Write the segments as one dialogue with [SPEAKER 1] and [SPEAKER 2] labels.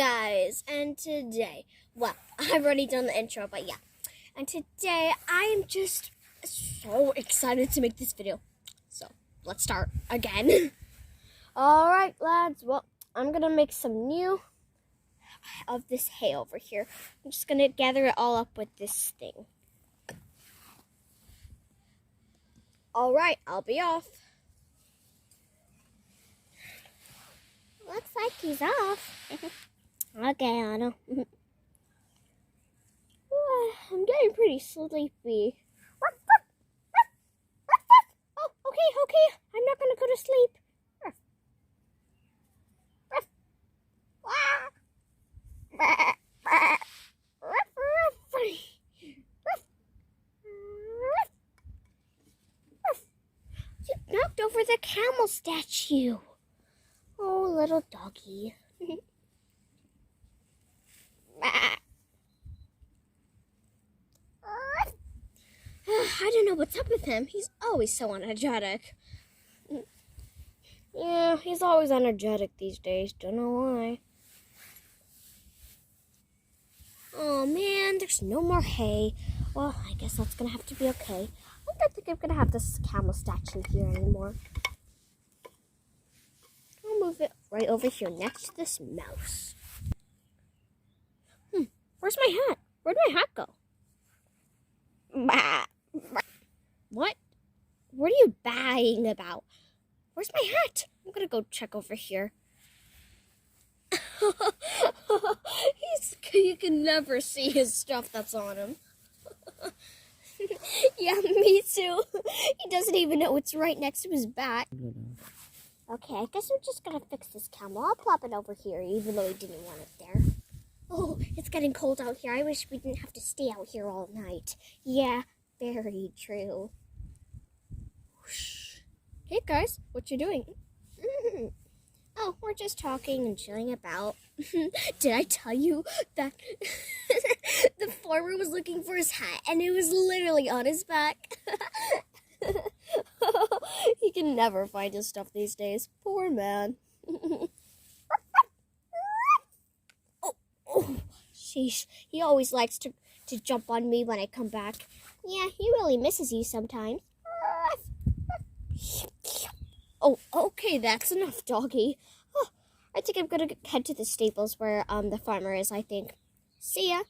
[SPEAKER 1] guys, and today, well, I've already done the intro, but yeah, and today I am just so excited to make this video, so let's start again. Alright lads, well, I'm gonna make some new of this hay over here. I'm just gonna gather it all up with this thing. Alright, I'll be off. Looks like he's off. Okay, Anna. I'm getting pretty sleepy. Oh, okay. I'm not gonna go to sleep. You knocked over the camel statue. Oh, little doggy. I don't know what's up with him. He's always so energetic. Yeah, he's always energetic these days. Don't know why. Oh man, there's no more hay. Well, I guess that's gonna have to be okay. I don't think I'm gonna have this camel statue here anymore. I'll move it right over here next to this mouse. Where's my hat? Where'd my hat go? What? What are you baaing about? Where's my hat? I'm gonna go check over here. You can never see his stuff that's on him. Yeah, me too. He doesn't even know it's right next to his back. Okay, I guess I'm just gonna fix this camel. I'll plop it over here, even though he didn't want it there. Oh, it's getting cold out here. I wish we didn't have to stay out here all night. Yeah, very true. Whoosh. Hey guys, what you doing? Oh, we're just talking and chilling about. Did I tell you that the farmer was looking for his hat and it was literally on his back? He can never find his stuff these days. Poor man. Oh, sheesh. He always likes to jump on me when I come back. Yeah, he really misses you sometimes. Oh, okay, that's enough, doggy. Oh, I think I'm gonna head to the stables where the farmer is, I think. See ya.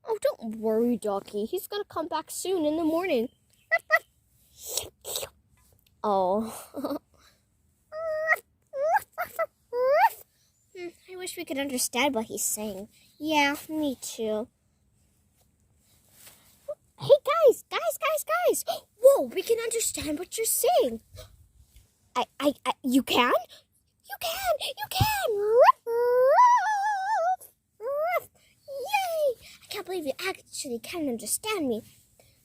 [SPEAKER 1] Oh, don't worry, doggy. He's gonna come back soon in the morning. Oh. I wish we could understand what he's saying. Yeah, me too. Hey guys! Whoa, we can understand what you're saying. You can? You can! Yay! I can't believe you actually can understand me.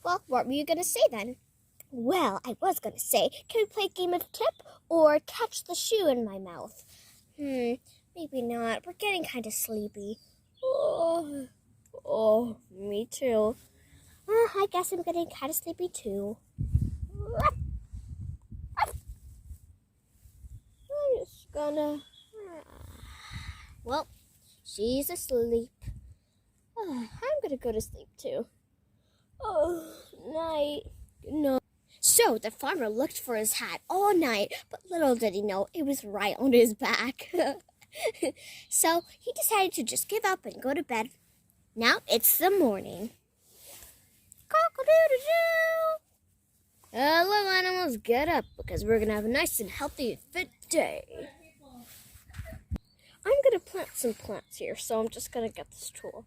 [SPEAKER 1] Well, what were you gonna say then? Well, I was gonna say, can we play a game of tip or catch the shoe in my mouth? Maybe not. We're getting kind of sleepy. Oh, me too. I guess I'm getting kind of sleepy too. I'm just gonna... Well, she's asleep. I'm gonna go to sleep too. Oh, night. Good night. So the farmer looked for his hat all night, but little did he know it was right on his back. So he decided to just give up and go to bed. Now it's the morning. Cock-a-doodle-doo! Hello, animals, get up, because we're going to have a nice and healthy, fit day. I'm going to plant some plants here, so I'm just going to get this tool.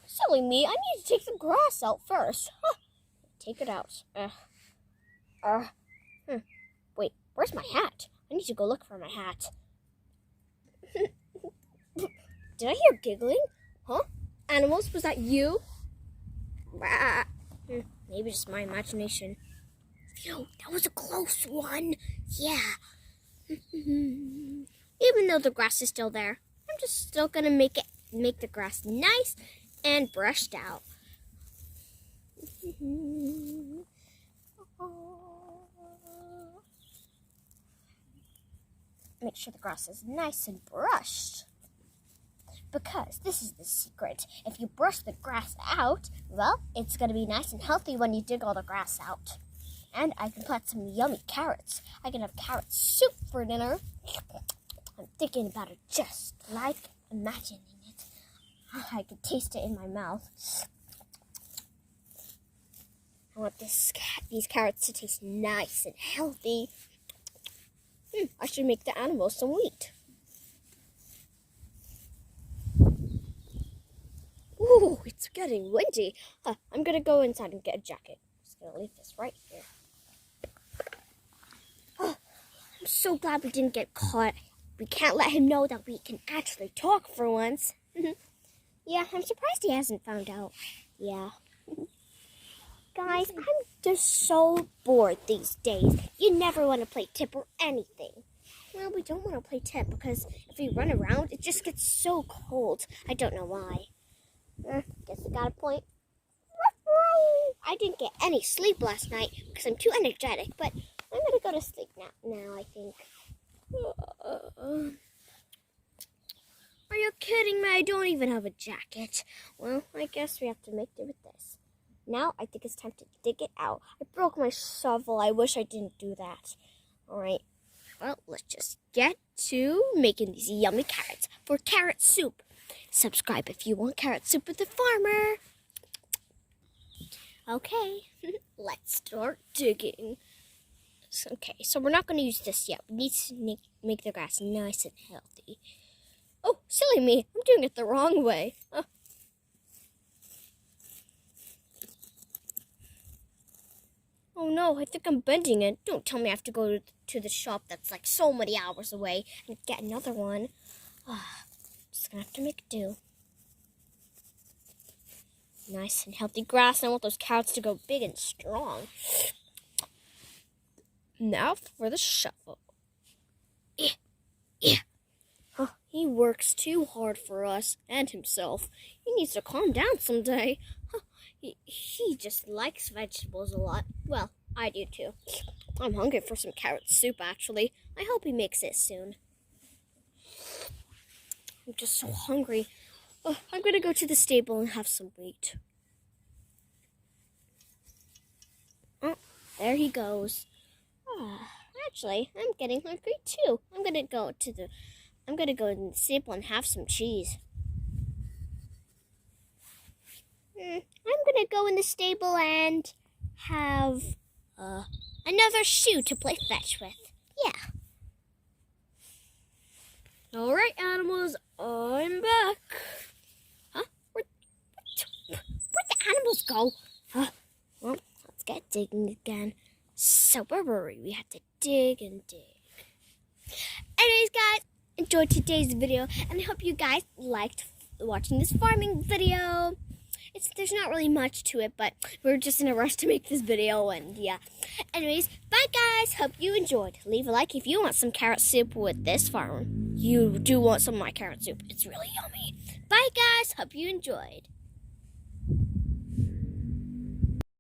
[SPEAKER 1] Silly me, I need to take the grass out first. Take it out. Wait, where's my hat? I need to go look for my hat. Did I hear giggling? Huh? Animals, was that you? Maybe just my imagination. Phew, that was a close one. Yeah. Even though the grass is still there, I'm just still gonna make the grass nice and brushed out. make sure the grass is nice and brushed. Because this is the secret. If you brush the grass out, well, it's going to be nice and healthy when you dig all the grass out. And I can plant some yummy carrots. I can have carrot soup for dinner. I'm thinking about it just like imagining it. I can taste it in my mouth. I want these carrots to taste nice and healthy. I should make the animals some wheat. Ooh, it's getting windy. I'm going to go inside and get a jacket. I'm just going to leave this right here. I'm so glad we didn't get caught. We can't let him know that we can actually talk for once. Yeah, I'm surprised he hasn't found out. Yeah. Guys, I'm just so bored these days. You never want to play tip or anything. Well, we don't want to play tip because if we run around, it just gets so cold. I don't know why. Guess I got a point. I didn't get any sleep last night because I'm too energetic, but I'm going to go to sleep now, I think. Are you kidding me? I don't even have a jacket. Well, I guess we have to make do with this. Now, I think it's time to dig it out. I broke my shovel. I wish I didn't do that. All right. Well, let's just get to making these yummy carrots for carrot soup. Subscribe if you want carrot soup with the farmer. Okay, let's start digging. Okay, so we're not going to use this yet. We need to make the grass nice and healthy. Oh, silly me. I'm doing it the wrong way. Oh no, I think I'm bending it. Don't tell me I have to go to the shop that's like so many hours away and get another one. Just gonna have to make do. Nice and healthy grass. I want those carrots to go big and strong. Now for the shovel. He works too hard for us and himself. He needs to calm down someday. He just likes vegetables a lot. Well, I do too. I'm hungry for some carrot soup, actually. I hope he makes it soon. I'm just so hungry. I'm going to go to the stable and have some wheat. Oh, there he goes. Actually, I'm getting hungry too. I'm going to go in the stable and have some cheese. I'm going to go in the stable and have another shoe to play fetch with. Yeah. All right, animals, I'm back. Where'd the animals go? Well, let's get digging again. So where were we? We had to dig and dig. Anyways, guys, enjoyed today's video, and I hope you guys liked watching this farming video. There's not really much to it, but we're just in a rush to make this video, and yeah. Anyways, bye guys. Hope you enjoyed. Leave a like if you want some carrot soup with this farm. You do want some of my carrot soup. It's really yummy. Bye guys. Hope you enjoyed.